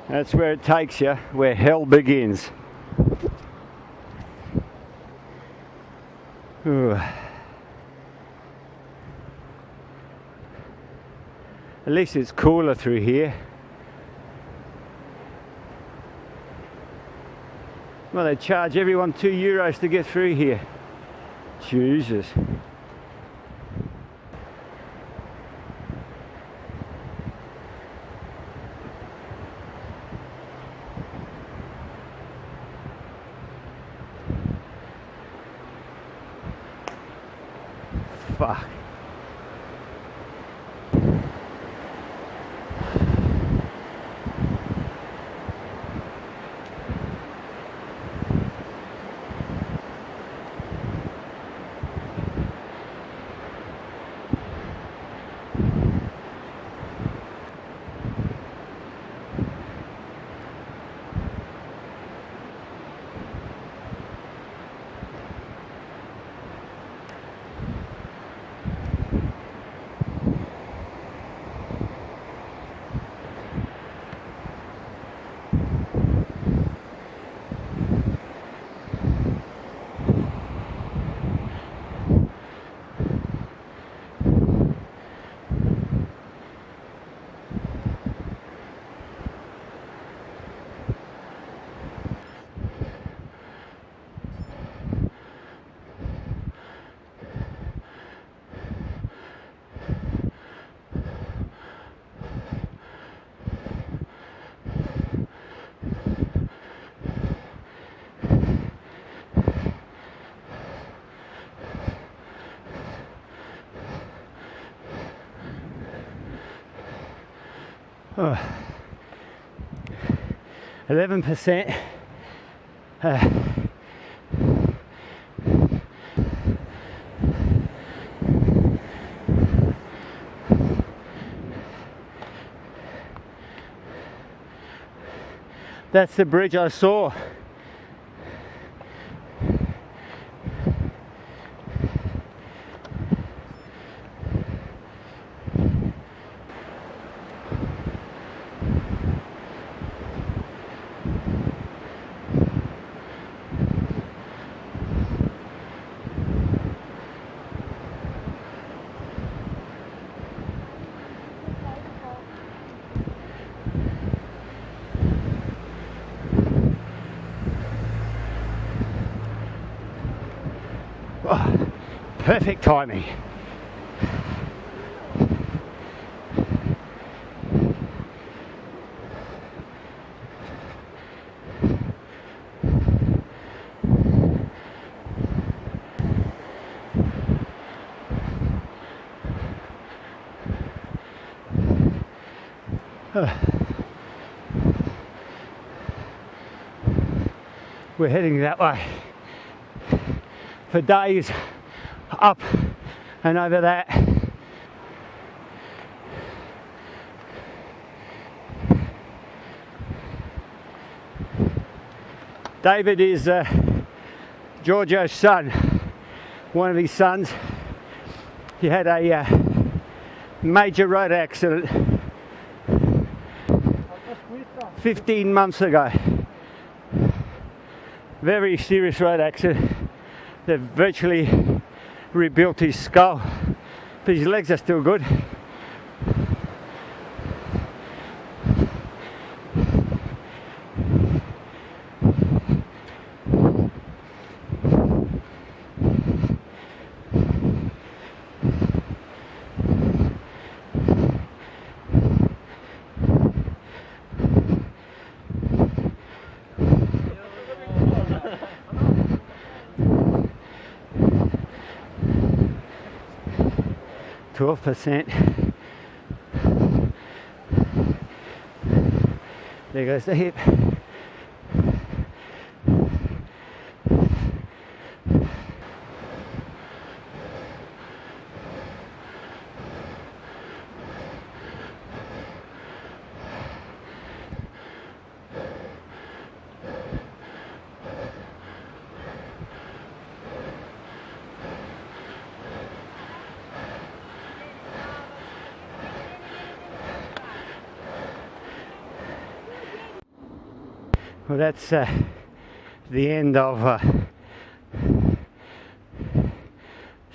That's where it takes you, where hell begins. Ooh. At least it's cooler through here. Well, they charge everyone €2 to get through here. Jesus. Fuck. Oh, 11%. That's the bridge I saw. Oh, perfect timing. We're heading that way. For days up and over that. David is Giorgio's son, one of his sons. He had a major road accident 15 months ago. Very serious road accident. They've virtually rebuilt his skull, but his legs are still good. %. There goes the hip. Well, that's the end of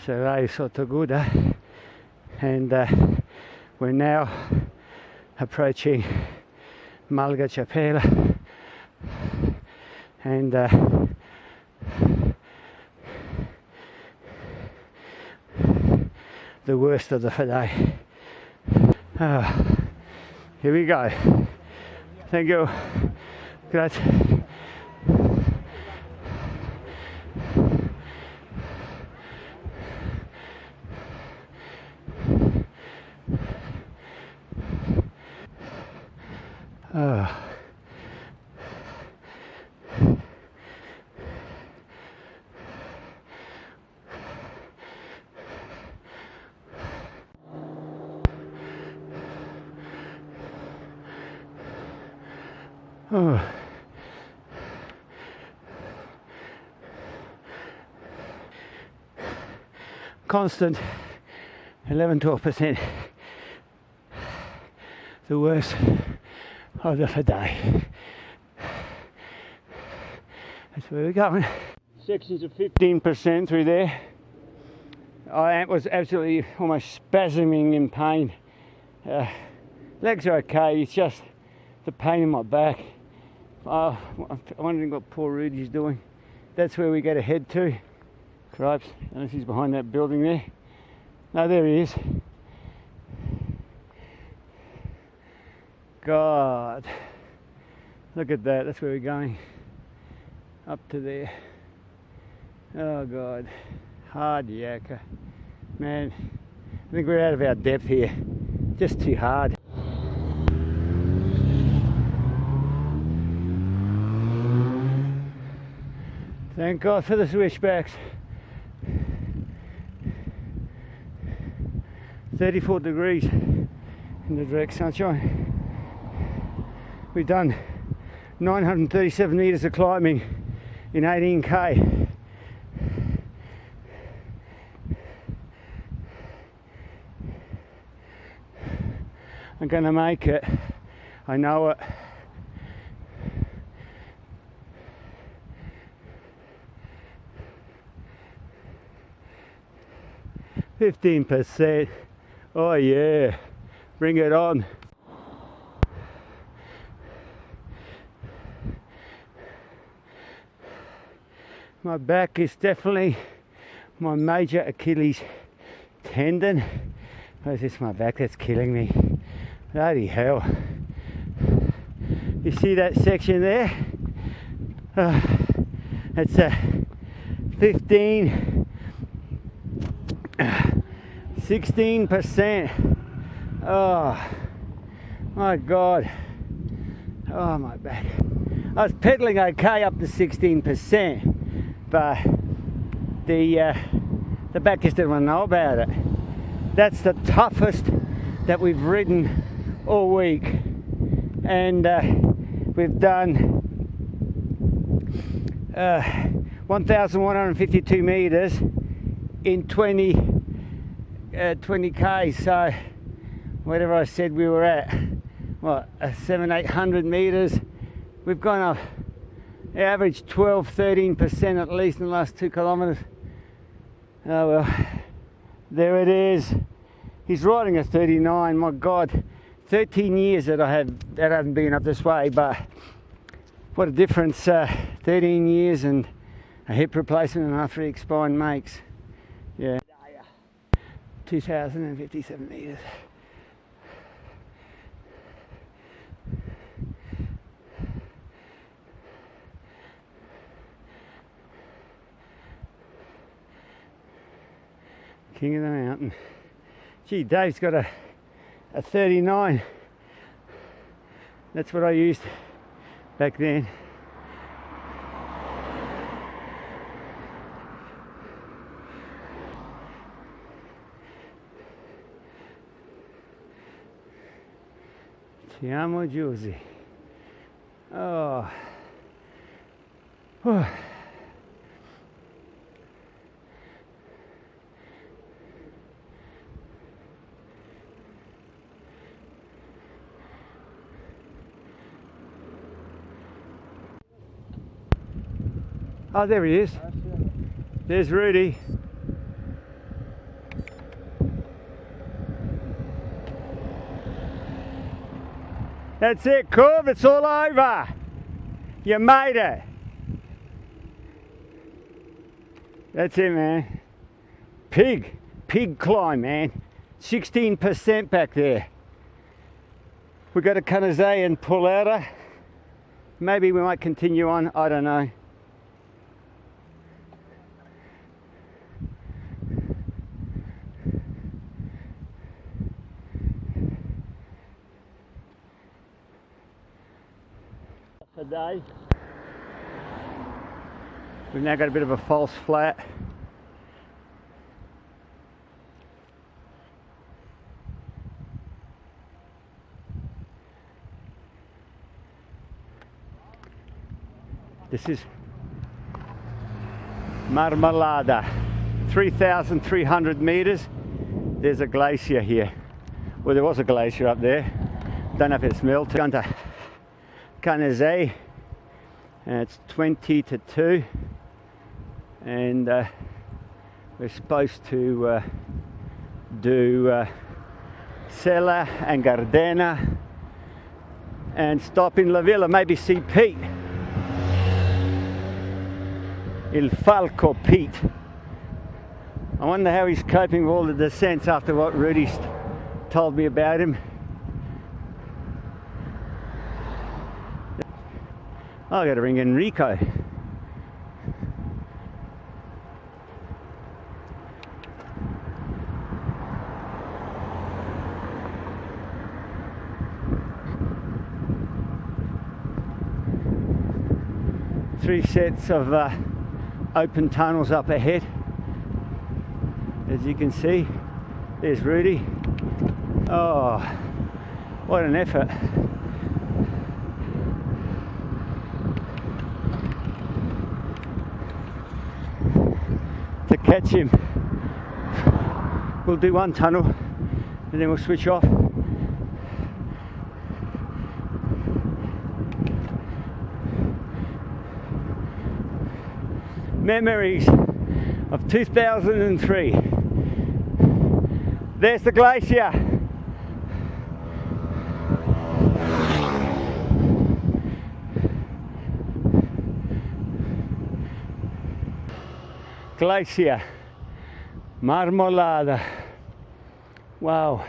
Fedaia Gardena, and we're now approaching Malga Chapela, and the worst of the Fedaia. Here we go. Thank you. Grazie. Constant 11-12%, the worst of the Fedaia. That's where we're going. Sections of 15% through there. I was absolutely almost spasming in pain. Legs are okay, it's just the pain in my back. I'm wondering what poor Rudy's doing. That's where we got to head to. Cripes, unless he's behind that building there. No, there he is. God, look at that, that's where we're going. Up to there. Oh God, hard yakka. Man, I think we're out of our depth here. Just too hard. Thank God for the switchbacks. 34 degrees in the direct sunshine. We've done 937 metres of climbing in 18k. I'm gonna make it, I know it. %. Oh yeah, bring it on. My back is definitely my major Achilles tendon. Oh, it's just my back that's killing me. Bloody hell. You see that section there? It's a 16%. Oh my God. Oh, my back. I was pedaling okay up to 16%, but the back just didn't want to know about it. That's the toughest that we've ridden all week, and we've done 1,152 meters in 20k. So whatever I said we were at, what, 700-800 meters. We've gone up average 12-13% at least in the last 2 kilometers. Oh well, there it is. He's riding a 39. My God, 13 years that I haven't been up this way, but what a difference 13 years and a hip replacement and arthritic spine makes. Yeah. 2,057 meters. King of the mountain. Gee, Dave's got a 39. That's what I used back then. Ti amo, Giusy. Oh. Whew. Oh, there he is. There's Rudy. That's it, Corv, it's all over. You made it. That's it, man. Pig climb, man. 16% back there. We've got a Canazay and pull outer. Maybe we might continue on, I don't know. Today we've now got a bit of a false flat. This is Marmalada, 3,300 meters. There's a glacier here. Well, there was a glacier up there. Don't know if it's melted. Gone to Canazay, and it's 20 to 2, and we're supposed to do Sella and Gardena and stop in La Villa, maybe see Pete. Il Falco Pete. I wonder how he's coping with all the descents after what Rudy's told me about him. I've got to ring Enrico. Three sets of open tunnels up ahead. As you can see, there's Rudy. Oh, what an effort. To catch him. We'll do one tunnel and then we'll switch off. Memories of 2003. There's the glacier. Glacier, Marmalada. Wow.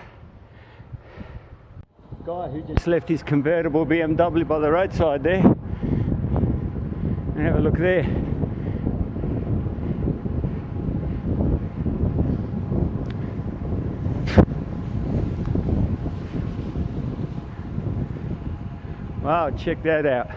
Guy who just left his convertible BMW by the roadside there. And have a look there. Wow, check that out.